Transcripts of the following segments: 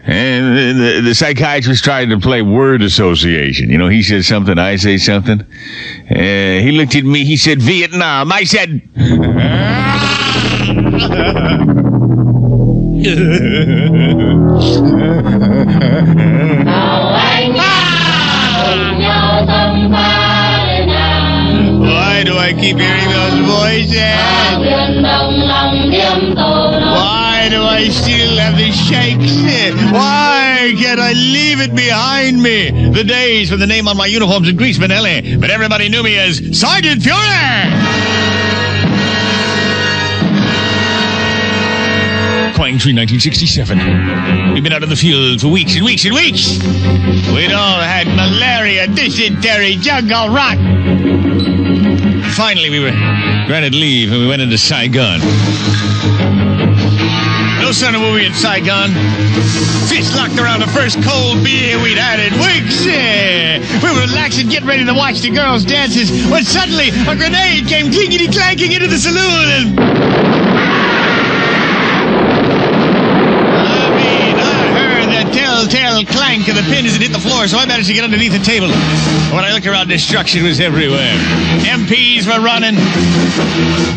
And the psychiatrist tried to play word association. You know, he said something, I say something. He looked at me, he said, Vietnam. I said... Why do I keep hearing those voices? Why do I still have the shakes? Why can't I leave it behind me? The days when the name on my uniforms in Greaseman, LA, but everybody knew me as Sergeant Fuhrer! Pine Tree, 1967. We've been out in the field for weeks and weeks and weeks. We'd all had malaria, dysentery, jungle rot. Finally, we were granted leave and we went into Saigon. No son of a movie in Saigon. Fists locked around the first cold beer we'd had in weeks. We were relaxing, getting ready to watch the girls' dances, when suddenly a grenade came clinkety-clanking into the saloon and... telltale clank of the pin as it hit the floor, so I managed to get underneath the table. When I looked around, destruction was everywhere. MPs were running,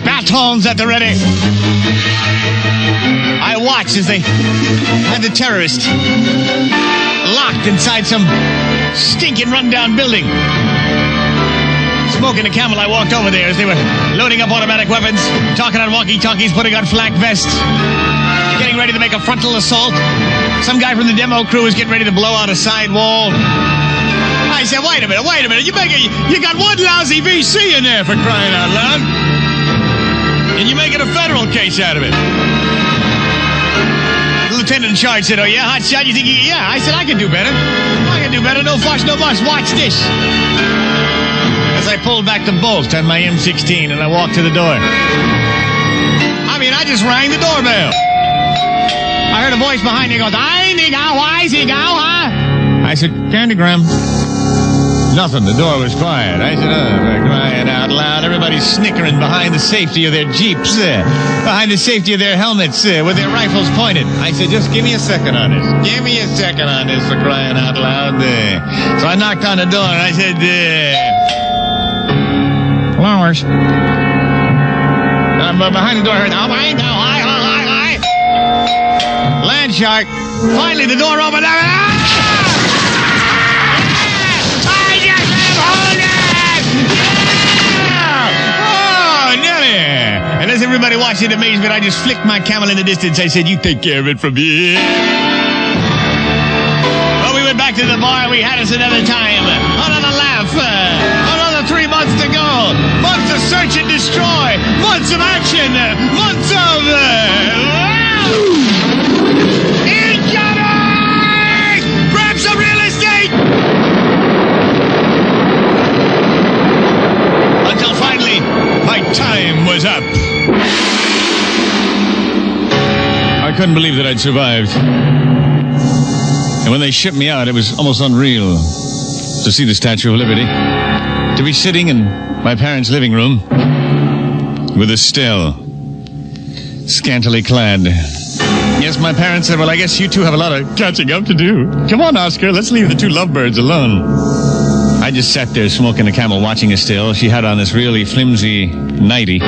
batons at the ready. I watched as they had the terrorists locked inside some stinking rundown building. Smoking a Camel, I walked over there as they were loading up automatic weapons, talking on walkie-talkies, putting on flak vests, getting ready to make a frontal assault. Some guy from the demo crew was getting ready to blow out a side wall. I said, wait a minute. You got one lousy VC in there, for crying out loud. And you're making a federal case out of it. The lieutenant in charge said, oh yeah, hot shot, you think yeah. I said, I can do better. No fuss, no fuss. Watch this. As I pulled back the bolt on my M16 and I walked to the door. I just rang the doorbell. I heard a voice behind me go, I said, Candygram. Nothing. The door was quiet. I said, for crying out loud. Everybody's snickering behind the safety of their Jeeps, behind the safety of their helmets, with their rifles pointed. I said, just give me a second on this. Give me a second on this, for crying out loud. So I knocked on the door and I said, flowers. Behind the door, I heard, hi. Land shark. Finally, the door opened up. Oh, Nelly. And as everybody watched in amazement, I just flicked my Camel in the distance. I said, you take care of it from here. Well, we went back to the bar. We had us another time. Another laugh. Another 3 months to go. Months of search and destroy. Months of action. Months of... incoming! Grab some real estate! Until finally, my time was up. I couldn't believe that I'd survived. And when they shipped me out, it was almost unreal to see the Statue of Liberty. To be sitting in my parents' living room with Estelle, scantily clad. Yes, my parents said, well, I guess you two have a lot of catching up to do. Come on, Oscar, let's leave the two lovebirds alone. I just sat there smoking a Camel, watching Estelle. She had on this really flimsy nightie.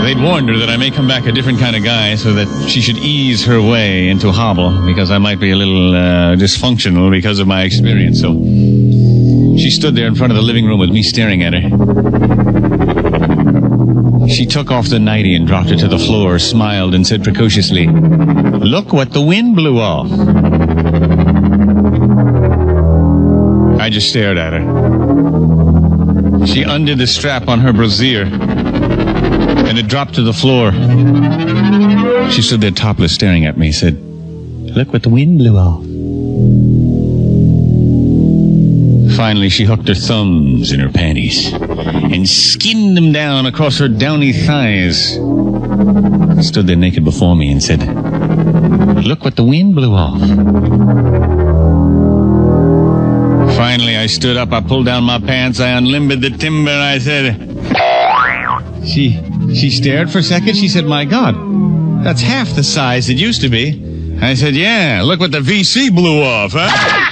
They'd warned her that I may come back a different kind of guy, so that she should ease her way into a hobble, because I might be a little dysfunctional because of my experience. So she stood there in front of the living room with me staring at her. She took off the nightie and dropped it to the floor, smiled, and said precociously, "Look what the wind blew off." I just stared at her. She undid the strap on her brassiere, and it dropped to the floor. She stood there topless, staring at me, said, "Look what the wind blew off." Finally, she hooked her thumbs in her panties and skinned them down across her downy thighs. Stood there naked before me and said, "Look what the wind blew off." Finally, I stood up, I pulled down my pants, I unlimbered the timber, I said... She stared for a second, she said, "My God, That's half the size it used to be. I said, yeah, look what the VC blew off, huh?